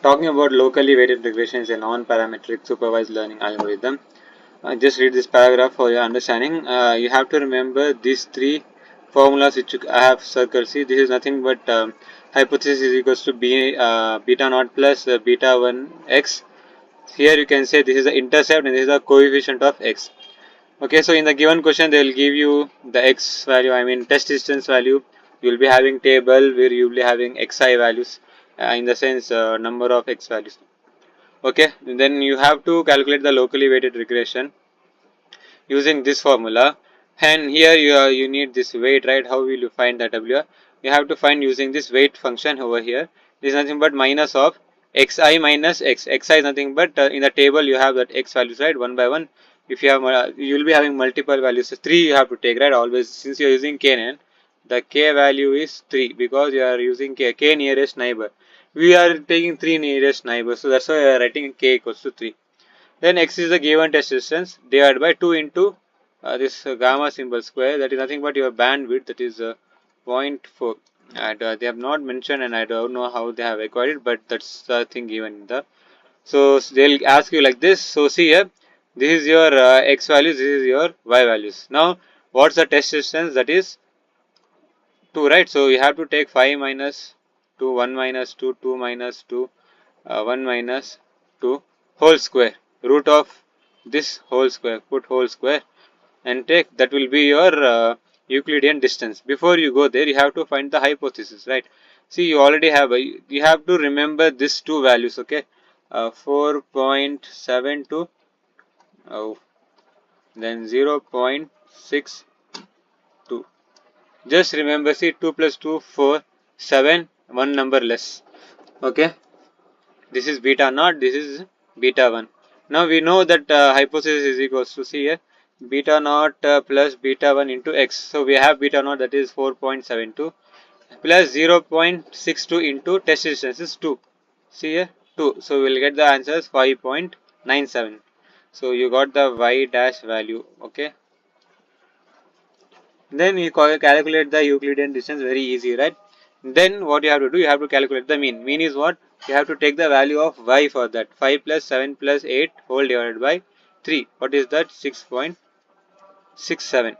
Talking about locally weighted regression is a non-parametric supervised learning algorithm. Just read this paragraph for your understanding. You have to remember these three formulas which I have circled. See, this is nothing but hypothesis is equals to beta naught plus beta 1 x. Here you can say this is the intercept and this is the coefficient of x. Okay, so in the given question they will give you the x value, I mean test distance value. You will be having table where you will be having xi values, in the sense number of x values. Okay, and then you have to calculate the locally weighted regression using this formula, and here you need this weight, right? How will you find the w? You have to find using this weight function over here. This is nothing but minus of xi minus x. Xi is nothing but in the table you have that x values, right, one by one. If you have you will be having multiple values, so 3 you have to take, right, always, since you are using kn. The k value is 3 because you are using k nearest neighbor. We are taking 3 nearest neighbors, so that's why we are writing k equals to 3. Then x is the given test distance divided by 2 into this gamma symbol square, that is nothing but your bandwidth, that is 0.4. And they have not mentioned, and I don't know how they have acquired it, but that's the thing given in the. So they'll ask you like this. So see here, this is your x values, this is your y values. Now what's the test distance? That is 2, right? So you have to take 5 minus 2, 1 minus 2, 2 minus 2, 1 minus 2 whole square, root of this whole square, put whole square and take, that will be your Euclidean distance. Before you go there, you have to find the hypothesis, right? See, you already have you have to remember these two values, okay? 4.72, oh, then 0.62. Just remember, see, 2 plus 2, 4, 7, one number less, okay? This is beta naught, this is beta 1. Now we know that hypothesis is equals to, see here, beta naught plus beta 1 into x. So we have beta naught, that is 4.72, plus 0.62 into test distance is 2. See here, 2. So we will get the answer as 5.97. So you got the y dash value, okay? Then you calculate the Euclidean distance, very easy, right? Then what you have to do, you have to calculate the mean. Mean is what? You have to take the value of y for that. 5 plus 7 plus 8 whole divided by 3. What is that? 6.67.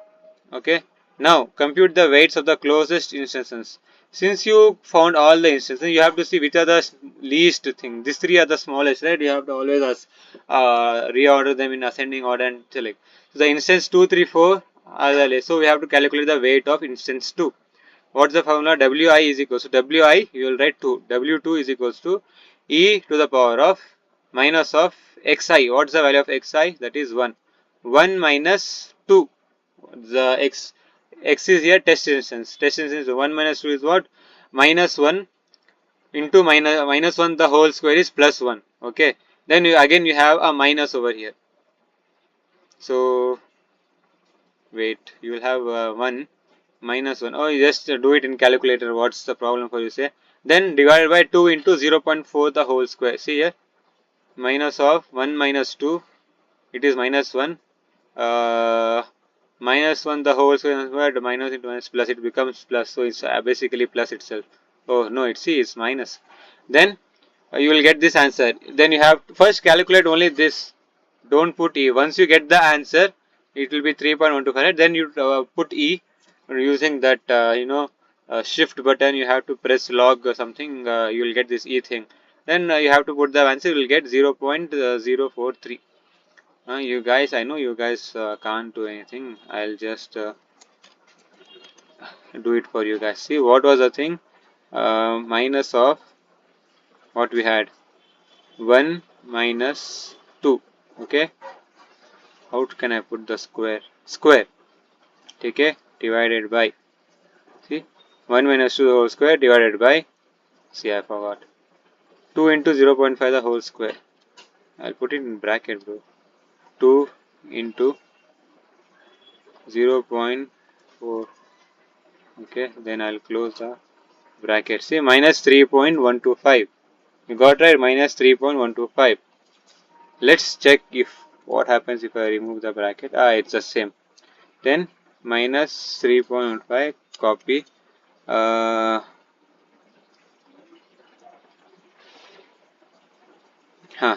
Okay. Now compute the weights of the closest instances. Since you found all the instances, you have to see which are the least thing. These three are the smallest, right? You have to always reorder them in ascending order and select. So the instance 2, 3, 4 are the least. So we have to calculate the weight of instance 2. What's the formula? Wi is equals to Wi, you will write 2. W2 is equals to e to the power of minus of xi. What's the value of xi? That is 1. 1 minus 2. The x is here test instance. Test instance 1 minus 2 is what? Minus 1 into minus 1, the whole square is plus 1. Okay. Then again you have a minus over here. So wait, you will have 1 minus 1. Oh, you just do it in calculator. What's the problem for you, say? Then divided by 2 into 0.4 the whole square. See here, minus of 1 minus 2, it is minus 1. Minus 1 the whole square, minus into minus plus, it becomes plus. So it's basically plus itself. Oh no, it's minus. Then you will get this answer. Then you have to first calculate only this. Don't put e. Once you get the answer, it will be 3.125. Then you put e using that shift button. You have to press log or something. You will get this e thing. Then you have to put the answer. You will get 0.043. You guys, I know you guys can't do anything. I'll just do it for you guys. See, what was the thing? Minus of what we had, 1 minus 2. Okay, how can I put the square? Okay, divided by, see, 1 minus 2 the whole square divided by, see, I forgot, 2 into 0.5 the whole square. I'll put it in bracket, bro. 2 into 0.4. Okay, then I'll close the bracket. See, minus 3.125. You got right, minus 3.125. Let's check if what happens if I remove the bracket. It's the same. Then minus 3.15, copy.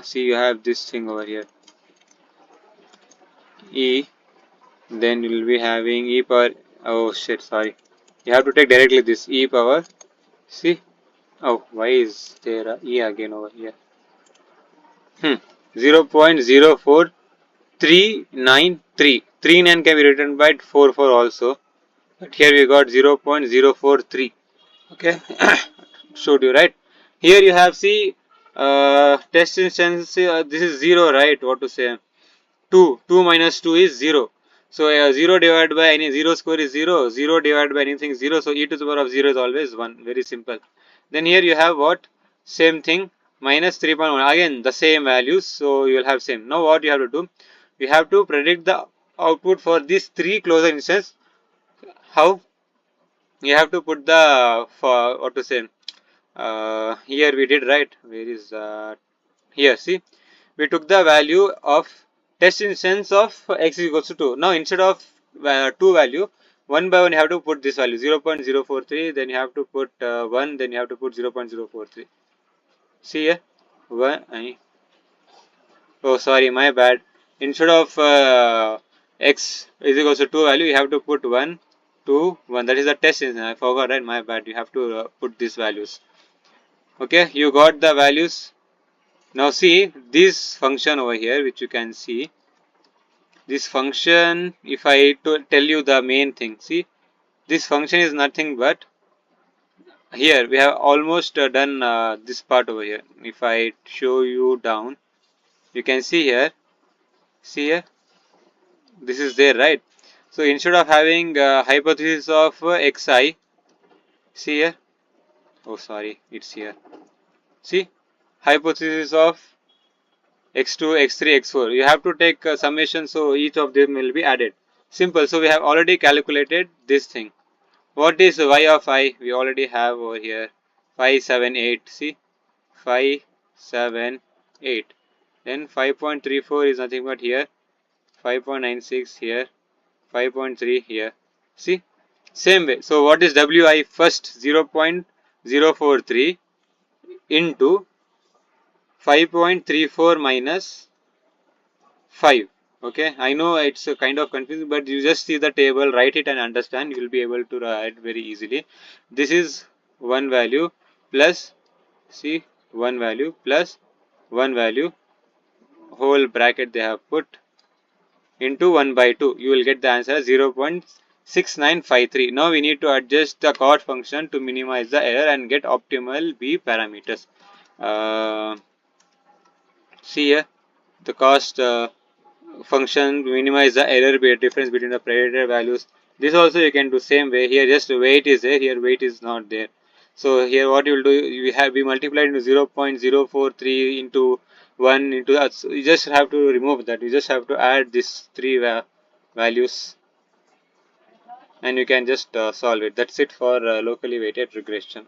See, you have this thing over here, e, then you will be having e power, oh shit, sorry, you have to take directly this e power, see, oh, why is there a e again over here, 0.04393, 39 can be written by 44 also, but here we got 0.043, okay, showed you, right? Here you have, see, test instance, this is 0, right? What to say, 2 minus 2 is 0. So 0 divided by any 0 square is 0. 0 divided by anything is 0. So e to the power of 0 is always 1. Very simple. Then here you have what? Same thing. Minus 3.1. Again the same values. So you will have same. Now what you have to do? You have to predict the output for these 3 closure instances. How? You have to put the, for what to say, here we did, right? Where is that? Here, see, we took the value of test instance of x is equals to 2. Now instead of 2 value, one by one you have to put this value 0.043, then you have to put 1, then you have to put 0.043. See here, 1, oh sorry, my bad. Instead of x is equals to 2 value, you have to put 1, 2, 1. That is the test instance. I forgot, right? My bad. You have to put these values. Okay, you got the values. Now see this function over here, which you can see. This function, if I tell you the main thing, see, this function is nothing but, here we have almost done this part over here. If I show you down, you can see here, this is there, right? So instead of having hypothesis of xi, see here, oh sorry, it's here. See, hypothesis of x2, x3, x4. You have to take summation, so each of them will be added. Simple. So we have already calculated this thing. What is y of I? We already have over here 578. See, 578. Then 5.34 is nothing but here, 5.96 here, 5.3 here. See, same way. So what is wi? First 0.043 into 5.34 minus 5. Okay, I know it's kind of confusing, but you just see the table, write it and understand. You will be able to write very easily. This is one value plus, see, one value plus one value, whole bracket they have put, into 1 by 2. You will get the answer 0.6953. Now we need to adjust the cost function to minimize the error and get optimal B parameters. See here, the cost function minimize the error difference between the predicted values. This also you can do same way. Here just weight is there, here weight is not there. So here what you will do, we multiply into 0.043 into 1 into that. So you just have to remove that. You just have to add these three values and you can just solve it. That's it for locally weighted regression.